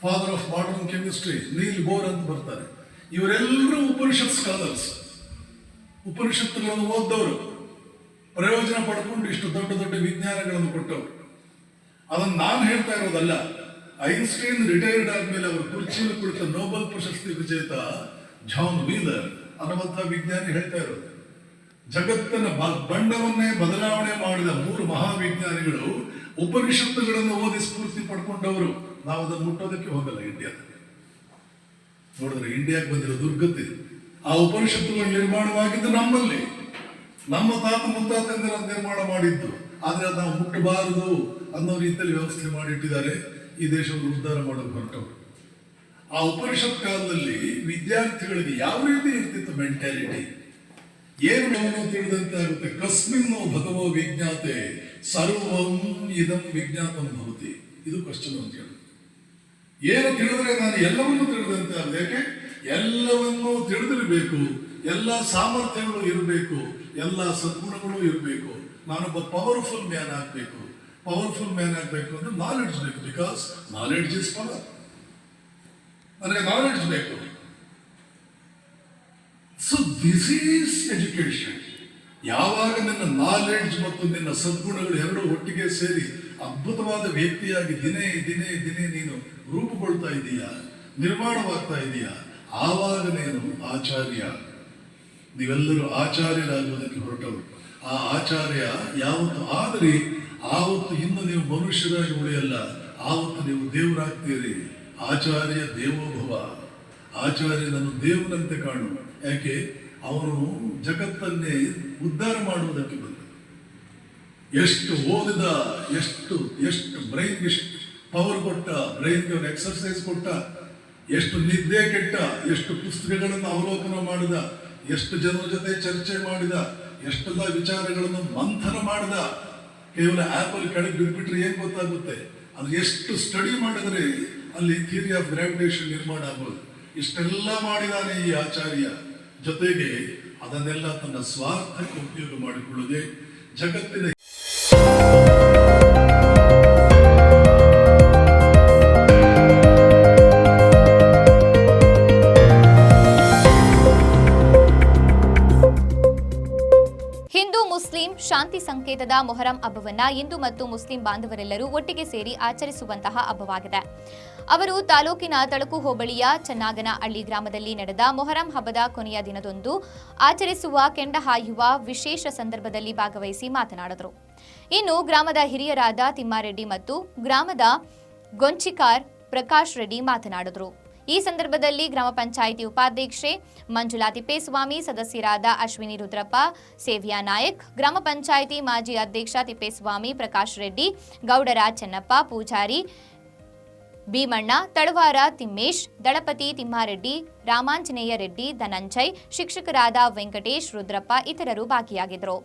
Father of modern chemistry Niels Bohr ಅಂತ ಬರ್ತಾರೆ. ಇವರೆಲ್ಲರೂ ಉಪನಿಷತ್ ಸ್ಕಾಲರ್ಸ್, ಉಪನಿಷತ್ತುಗಳನ್ನು ಓದ್ದವರು, ಪ್ರಯೋಜನ ಪಡ್ಕೊಂಡು ಇಷ್ಟು ದೊಡ್ಡ ದೊಡ್ಡ ವಿಜ್ಞಾನಗಳನ್ನು ಕೊಟ್ಟವರು. ಅದನ್ನು ನಾನು ಹೇಳ್ತಾ ಇರೋದಲ್ಲ. ಐನ್ಸ್ಟೈನ್ ರಿಟೈರ್ಡ್ ಆದ್ಮೇಲೆ ಅವರು ಕುರ್ಚಿಯಲ್ಲಿ ಕುಳಿತ ನೊಬೆಲ್ ಪ್ರಶಸ್ತಿ ವಿಜೇತ ಜಾನ್ ವೀಲರ್ ಅನ್ನುವಂತಹ ವಿಜ್ಞಾನಿ ಹೇಳ್ತಾ ಇರೋದು, ಜಗತ್ತಿನ ಬಣ್ಣವನ್ನೇ ಬದಲಾವಣೆ ಮಾಡಿದ 3 ಮಹಾವಿಜ್ಞಾನಿಗಳು ಉಪನಿಷತ್ತುಗಳನ್ನು ಓದಿ ಸ್ಫೂರ್ತಿ ಪಡ್ಕೊಂಡವರು. ನಾವು ಅದನ್ನು ಮುಟ್ಟೋದಕ್ಕೆ ಹೋಗಲ್ಲ. ಇಂಡಿಯಾದಲ್ಲಿ ನೋಡಿದ್ರೆ ಇಂಡಿಯಾಕ್ಕೆ ಬಂದಿರೋ ದುರ್ಗತಿ. ಆ ಉಪನಿಷತ್ತುಗಳು ನಿರ್ಮಾಣವಾಗಿದ್ದು ನಮ್ಮಲ್ಲಿ, ನಮ್ಮ ತಾತ ಮುತ್ತಾತಂದಿರ ನಿರ್ಮಾಣ ಮಾಡಿದ್ದು. ಆದ್ರೆ ಅದು ನಾವು ಮುಟ್ಟಬಾರದು ಅನ್ನೋ ರೀತಿಯಲ್ಲಿ ವ್ಯವಸ್ಥೆ ಮಾಡಿಟ್ಟಿದ್ದಾರೆ. ಈ ದೇಶವನ್ನು ಉದ್ಧಾರ ಮಾಡೋಕೆ ಹೊರಟವರು. ಆ ಉಪನಿಷತ್ ಕಾಲದಲ್ಲಿ ವಿದ್ಯಾರ್ಥಿಗಳಿಗೆ ಯಾವ ರೀತಿ ಇರ್ತಿತ್ತು ಮೆಂಟ್ಯಾಲಿಟಿ, ಏನು ನಾವು ತಿಳಿದಂತೆ ಆಗುತ್ತೆ. ಕಸ್ಮಿನ್ನೋ ಭಗವೋ ವಿಜ್ಞಾತೆ ಸರ್ವಂ ಇದಂ ವಿಜ್ಞಾತಂ ಭವತಿ. ಇದು ಕ್ವಶನ್ ಅಂತ ಹೇಳಿ, ಏನು ತಿಳಿದ್ರೆ ನಾನು ಎಲ್ಲವನ್ನೂ ತಿಳಿದಂತೆ ಆಗುತ್ತೆ. ಯಾಕೆ? ಎಲ್ಲವನ್ನೂ ತಿಳಿದಿರಬೇಕು, ಎಲ್ಲ ಸಾಮರ್ಥ್ಯಗಳು ಇರಬೇಕು, ಎಲ್ಲ ಸದ್ಗುಣಗಳು ಇರಬೇಕು. ನಾನೊಬ್ಬ ಪವರ್ಫುಲ್ ಮ್ಯಾನ್ ಆಗಬೇಕು. ಪವರ್ಫುಲ್ ಮ್ಯಾನ್ ಆಗಬೇಕು ಅಂದ್ರೆ ನಾಲೆಡ್ಜ್ ಬೇಕು. Because knowledge is power. ನನಗೆ ನಾಲೆಡ್ಜ್ ಬೇಕು. So this is education. ಯಾವಾಗ ನಿನ್ನ ನಾಲೆಡ್ಜ್ ಮತ್ತು ನಿನ್ನ ಸದ್ಗುಣಗಳು ಎರಡೂ ಒಟ್ಟಿಗೆ ಸೇರಿ ಅದ್ಭುತವಾದ ವ್ಯಕ್ತಿಯಾಗಿ ದಿನೇ ದಿನೇ ದಿನೇ ನೀನು ರೂಪುಗೊಳ್ತಾ ಇದೀಯಾ, ನಿರ್ಮಾಣವಾಗ್ತಾ ಇದೀಯಾ, ಆವಾಗ ನೀನು ಆಚಾರ್ಯ. ನೀವೆಲ್ಲರೂ ಆಚಾರ್ಯರಾಗುವುದಕ್ಕೆ ಹೊರಟವರು. ಆ ಆಚಾರ್ಯ ಯಾವತ್ತು ಆದರೆ ಆವತ್ತು ಇನ್ನು ನೀವು ಮನುಷ್ಯರಾಗಿ ಉಳಿಯಲ್ಲ, ಆವತ್ತು ನೀವು ದೇವರಾಗ್ತೀರಿ. ಆಚಾರ್ಯ ದೇವೋಭವ, ಆಚಾರ್ಯನನ್ನು ದೇವರಂತೆ ಕಾಣು. ಯಾಕೆ? ಅವನು ಜಗತ್ತನ್ನೇ ಉದ್ಧಾರ ಮಾಡುವುದಕ್ಕೆ ಬಂದ. ಎಷ್ಟು ಓದಿದ, ಎಷ್ಟು ಬ್ರೈನ್ಗೆ ಪವರ್ ಕೊಟ್ಟ, ಬ್ರೈನ್ಗೆ ಅವನು ಎಕ್ಸರ್ಸೈಸ್ ಕೊಟ್ಟ, ಎಷ್ಟು ನಿದ್ದೆ ಕೆಟ್ಟ, ಎಷ್ಟು ಪುಸ್ತಕಗಳನ್ನು ಅವಲೋಕನ ಮಾಡಿದ, ಎಷ್ಟು ಜನರ ಜೊತೆ ಚರ್ಚೆ ಮಾಡಿದ, ಎಷ್ಟೆಲ್ಲ ವಿಚಾರಗಳನ್ನು ಮಂಥನ ಮಾಡಿದ. ಕೇವಲ ಆಪಲ್ ಕೆಳಗೆ ಬಿಟ್ಬಿಟ್ರೆ ಏನ್ ಗೊತ್ತಾಗುತ್ತೆ? ಅದು ಎಷ್ಟು ಸ್ಟಡಿ ಮಾಡಿದ್ರೆ ಅಲ್ಲಿ ಥಿಯರಿ ಆಫ್ ಗ್ರಾವಿಟೇಷನ್ ನಿರ್ಮಾಣ ಆಗ್ಬೋದು. ಇಷ್ಟೆಲ್ಲ ಮಾಡಿದಾನೆ ಈ ಆಚಾರ್ಯ. ಜೊತೆಗೆ ಅದನ್ನೆಲ್ಲ ತನ್ನ ಸ್ವಾರ್ಥಕ್ಕೆ ಉಪಯೋಗ ಮಾಡಿಕೊಳ್ಳದೆ ಜಗತ್ತಿನ ಹಿಂದೂ ಮುಸ್ಲಿಂ ಶಾಂತಿ ಸಂಕೇತದ ಮೊಹರಂ ಹಬ್ಬವನ್ನ ಹಿಂದೂ ಮತ್ತು ಮುಸ್ಲಿಂ ಬಾಂಧವರೆಲ್ಲರೂ ಒಟ್ಟಿಗೆ ಸೇರಿ ಆಚರಿಸುವಂತಹ ಹಬ್ಬವಾಗಿದೆ. ಅವರು ತಾಲೂಕಿನ ತಳಕು ಹೋಬಳಿಯ ಚನ್ನಾಗನಹಳ್ಳಿ ಗ್ರಾಮದಲ್ಲಿ ನಡೆದ ಮೊಹರಂ ಹಬ್ಬದ ಕೊನೆಯ ದಿನದಂದು ಆಚರಿಸುವ ಕೆಂಡ ಹಾಯುವ ವಿಶೇಷ ಸಂದರ್ಭದಲ್ಲಿ ಭಾಗವಹಿಸಿ ಮಾತನಾಡಿದರು. ಇನ್ನು ಗ್ರಾಮದ ಹಿರಿಯರಾದ ತಿಮ್ಮಾರೆಡ್ಡಿ ಮತ್ತು ಗ್ರಾಮದ ಗೊಂಚಿಕಾರ್ ಪ್ರಕಾಶ್ ರೆಡ್ಡಿ ಮಾತನಾಡಿದರು. ಈ ಸಂದರ್ಭದಲ್ಲಿ ಗ್ರಾಮ ಪಂಚಾಯಿತಿ ಉಪಾಧ್ಯಕ್ಷೆ ಮಂಜುಳಾ ತಿಪ್ಪೇಸ್ವಾಮಿ, ಸದಸ್ಯರಾದ ಅಶ್ವಿನಿ ರುದ್ರಪ್ಪ, ಸೇವ್ಯಾ ನಾಯಕ್, ಗ್ರಾಮ ಪಂಚಾಯಿತಿ ಮಾಜಿ ಅಧ್ಯಕ್ಷ ತಿಪ್ಪೇಸ್ವಾಮಿ, ಪ್ರಕಾಶ್ ರೆಡ್ಡಿ, ಗೌಡರ ಚೆನ್ನಪ್ಪ, ಪೂಜಾರಿ ಭೀಮಣ್ಣ, ತಳವಾರ ತಿಮ್ಮೇಶ್, ದಳಪತಿ ತಿಮ್ಮಾರೆಡ್ಡಿ, ರಾಮಾಂಜನೇಯ ರೆಡ್ಡಿ, ಧನಂಜಯ್, ಶಿಕ್ಷಕರಾದ ವೆಂಕಟೇಶ್, ರುದ್ರಪ್ಪ ಇತರರು ಭಾಗಿಯಾಗಿದ್ದರು.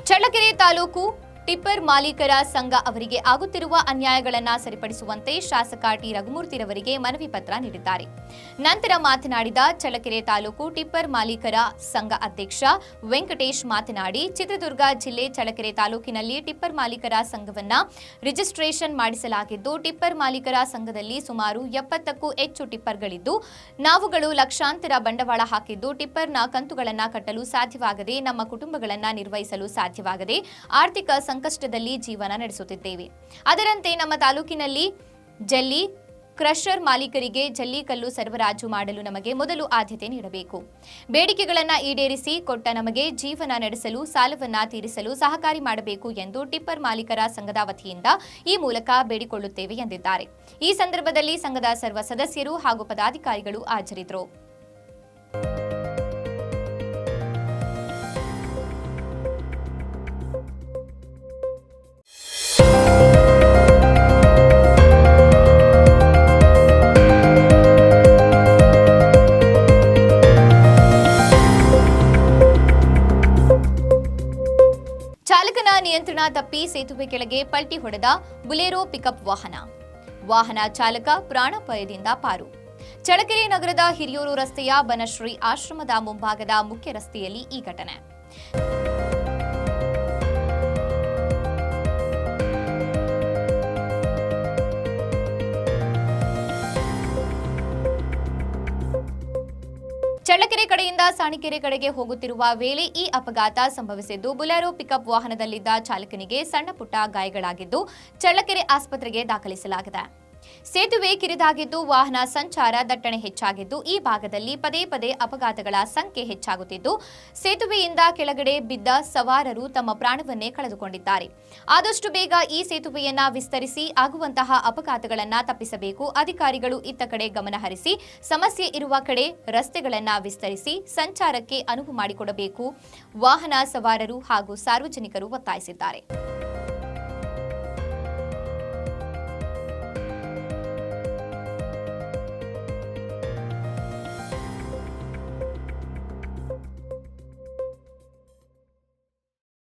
ಚಳ್ಳಕೆರೆ ತಾಲೂಕು ಟಿಪ್ಪರ್ ಮಾಲೀಕರ ಸಂಘ ಅವರಿಗೆ ಆಗುತ್ತಿರುವ ಅನ್ಯಾಯಗಳನ್ನು ಸರಿಪಡಿಸುವಂತೆ ಶಾಸಕ ಟಿ ರಘುಮೂರ್ತಿರವರಿಗೆ ಮನವಿ ಪತ್ರ ನೀಡಿದ್ದಾರೆ. ನಂತರ ಮಾತನಾಡಿದ ಚಳ್ಳಕೆರೆ ತಾಲೂಕು ಟಿಪ್ಪರ್ ಮಾಲೀಕರ ಸಂಘ ಅಧ್ಯಕ್ಷ ವೆಂಕಟೇಶ್ ಮಾತನಾಡಿ, ಚಿತ್ರದುರ್ಗ ಜಿಲ್ಲೆ ಚಳ್ಳಕೆರೆ ತಾಲೂಕಿನಲ್ಲಿ ಟಿಪ್ಪರ್ ಮಾಲೀಕರ ಸಂಘವನ್ನ ರಿಜಿಸ್ಟ್ರೇಷನ್ ಮಾಡಿಸಲಾಗಿದ್ದು, ಟಿಪ್ಪರ್ ಮಾಲೀಕರ ಸಂಘದಲ್ಲಿ ಸುಮಾರು 70ಕ್ಕೂ ಹೆಚ್ಚು ಟಿಪ್ಪರ್ಗಳಿದ್ದು, ನಾವುಗಳು ಲಕ್ಷಾಂತರ ಬಂಡವಾಳ ಹಾಕಿದ್ದು ಟಿಪ್ಪರ್ನ ಕಂತುಗಳನ್ನು ಕಟ್ಟಲು ಸಾಧ್ಯವಾಗದೆ, ನಮ್ಮ ಕುಟುಂಬಗಳನ್ನು ನಿರ್ವಹಿಸಲು ಸಾಧ್ಯವಾಗದೆ ಆರ್ಥಿಕ ಸಂಕಷ್ಟದಲ್ಲಿ ಜೀವನ ನಡೆಸುತ್ತಿದ್ದೇವೆ. ಅದರಂತೆ ನಮ್ಮ ತಾಲೂಕಿನಲ್ಲಿ ಜಲ್ಲಿ ಕ್ರಷರ್ ಮಾಲೀಕರಿಗೆ ಜಲ್ಲಿಕಲ್ಲು ಸರಬರಾಜು ಮಾಡಲು ನಮಗೆ ಮೊದಲು ಆದ್ಯತೆ ನೀಡಬೇಕು. ಬೇಡಿಕೆಗಳನ್ನು ಈಡೇರಿಸಿ ಕೊಟ್ಟ ನಮಗೆ ಜೀವನ ನಡೆಸಲು, ಸಾಲವನ್ನ ತೀರಿಸಲು ಸಹಕಾರಿ ಮಾಡಬೇಕು ಎಂದು ಟಿಪ್ಪರ್ ಮಾಲೀಕರ ಸಂಘದ ವತಿಯಿಂದ ಈ ಮೂಲಕ ಬೇಡಿಕೊಳ್ಳುತ್ತೇವೆ ಎಂದಿದ್ದಾರೆ. ಈ ಸಂದರ್ಭದಲ್ಲಿ ಸಂಘದ ಸರ್ವ ಸದಸ್ಯರು ಹಾಗೂ ಪದಾಧಿಕಾರಿಗಳು ಹಾಜರಿದ್ದರು. ಚಾಲಕನ ನಿಯಂತ್ರಣ ತಪ್ಪಿ ಸೇತುವೆ ಕೆಳಗೆ ಪಲ್ಟಿ ಹೊಡೆದ ಬುಲೆರೋ ಪಿಕಪ್ ವಾಹನ ಚಾಲಕ ಪ್ರಾಣಾಪಾಯದಿಂದ ಪಾರು. ಚಳ್ಳಕೆರೆ ನಗರದ ಹಿರಿಯೂರು ರಸ್ತೆಯ ಬನಶ್ರೀ ಆಶ್ರಮದ ಮುಂಭಾಗದ ಮುಖ್ಯ ರಸ್ತೆಯಲ್ಲಿ ಈ ಘಟನೆ. ಚಳ್ಳಕೆರೆ ಕಡೆಯಿಂದ ಸಾಣಿಕೆರೆ ಕಡೆಗೆ ಹೋಗುತ್ತಿರುವ ವೇಳೆ ಈ ಅಪಘಾತ ಸಂಭವಿಸಿದ್ದು, ಬುಲೆರೋ ಪಿಕಪ್ ವಾಹನದಲ್ಲಿದ್ದ ಚಾಲಕನಿಗೆ ಸಣ್ಣ ಪುಟ್ಟ ಗಾಯಗಳಾಗಿದ್ದು, ಚಳ್ಳಕೆರೆ ಆಸ್ಪತ್ರೆಗೆ ದಾಖಲಿಸಲಾಗಿದೆ. ಸೇತುವೆ ಕಿರಿದಾಗಿದ್ದು, ವಾಹನ ಸಂಚಾರ ದಟ್ಟಣೆ ಹೆಚ್ಚಾಗಿದ್ದು, ಈ ಭಾಗದಲ್ಲಿ ಪದೇ ಪದೇ ಅಪಘಾತಗಳ ಸಂಖ್ಯೆ ಹೆಚ್ಚಾಗುತ್ತಿದ್ದು, ಸೇತುವೆಯಿಂದ ಕೆಳಗಡೆ ಬಿದ್ದ ಸವಾರರು ತಮ್ಮ ಪ್ರಾಣವನ್ನೇ ಕಳೆದುಕೊಂಡಿದ್ದಾರೆ. ಆದಷ್ಟು ಬೇಗ ಈ ಸೇತುವೆಯನ್ನ ವಿಸ್ತರಿಸಿ ಆಗುವಂತಹ ಅಪಘಾತಗಳನ್ನು ತಪ್ಪಿಸಬೇಕು. ಅಧಿಕಾರಿಗಳು ಇತ್ತ ಕಡೆ ಗಮನ ಹರಿಸಿ ಸಮಸ್ಯೆ ಇರುವ ಕಡೆ ರಸ್ತೆಗಳನ್ನು ವಿಸ್ತರಿಸಿ ಸಂಚಾರಕ್ಕೆ ಅನುವು ಮಾಡಿಕೊಡಬೇಕು. ವಾಹನ ಸವಾರರು ಹಾಗೂ ಸಾರ್ವಜನಿಕರು ಒತ್ತಾಯಿಸಿದ್ದಾರೆ.